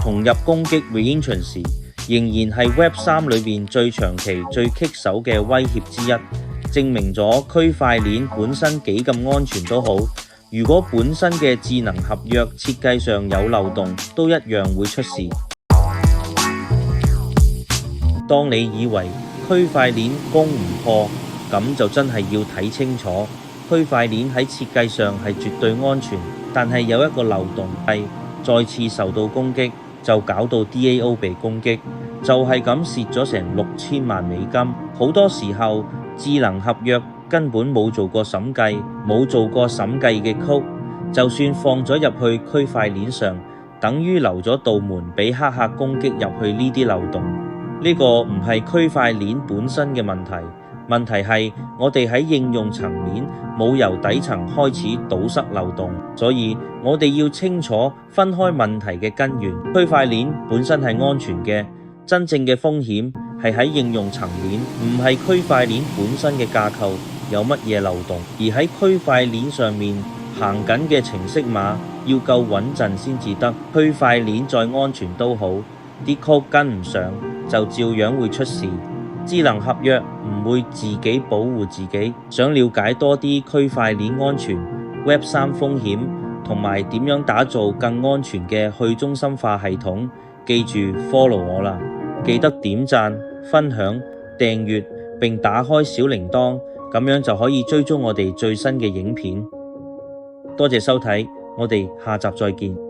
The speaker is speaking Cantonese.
重入攻擊 Reintron 時，仍然係 Web3 裏面最長期、最棘手嘅威脅之一，證明咗區塊鏈本身幾咁安全都好，如果本身嘅智能合約設計上有漏洞，都一樣會出事。當你以為區塊鏈攻唔破，咁就真係要睇清楚。區塊鏈喺設計上係絕對安全，但係有一個漏洞係再次受到攻擊，就搞到 DAO 被攻擊，就係咁蝕咗成6000萬美金。好多時候智能合約根本冇做過審計，冇做過審計嘅 code，就算放咗入去區塊鏈上，等於留咗道門俾黑客攻擊入去呢啲漏洞。呢個唔係區塊鏈本身嘅問題，問題係我哋喺應用層面冇由底層開始堵塞漏洞，所以我哋要清楚分開問題嘅根源。區塊鏈本身係安全嘅，真正嘅風險係喺應用層面，唔係區塊鏈本身嘅架構有乜嘢漏洞，而喺區塊鏈上面行緊嘅程式碼要夠穩陣先至得。區塊鏈再安全都好，啲 code 跟唔上就照樣會出事。智能合約唔會自己保護自己。想了解多啲區塊鏈安全、Web3 風險同埋點樣打造更安全嘅去中心化系統，記住 follow 我啦！記得點讚、分享、訂閱並打開小鈴鐺，咁樣就可以追蹤我哋最新嘅影片。多謝收睇，我哋下集再見。